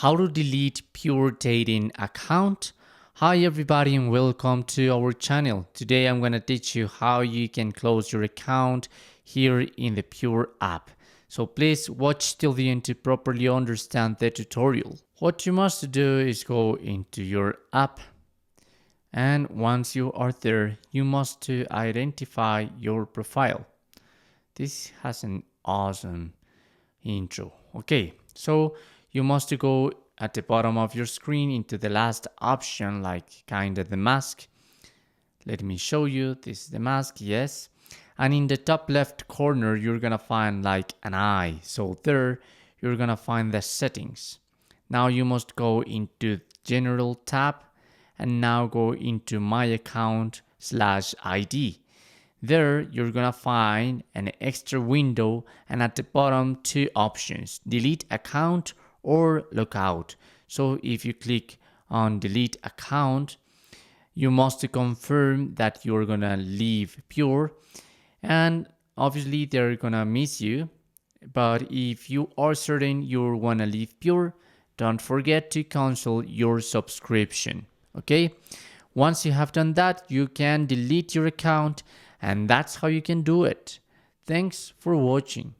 How to delete pure dating account. Hi everybody and welcome to our channel. Today I'm going to teach you how you can close your account here in the Pure app. So please watch till the end to properly understand the tutorial. What you must do is go into your app, and once you are there you must to identify your profile. This has an awesome intro. Okay, so you must go at the bottom of your screen into the last option, like kind of the mask. Let me show you. This is the mask, yes. And in the top left corner you're gonna find like an eye. So there you're gonna find the settings. Now you must go into general tab and now go into my account/ID. There you're gonna find an extra window, and at the bottom two options: delete account or logout. So if you click on delete account, you must confirm that you're gonna leave Pure, and obviously they're gonna miss you. But if you are certain you wanna leave Pure, don't forget to cancel your subscription. Okay, once you have done that, you can delete your account, and that's how you can do it. Thanks for watching.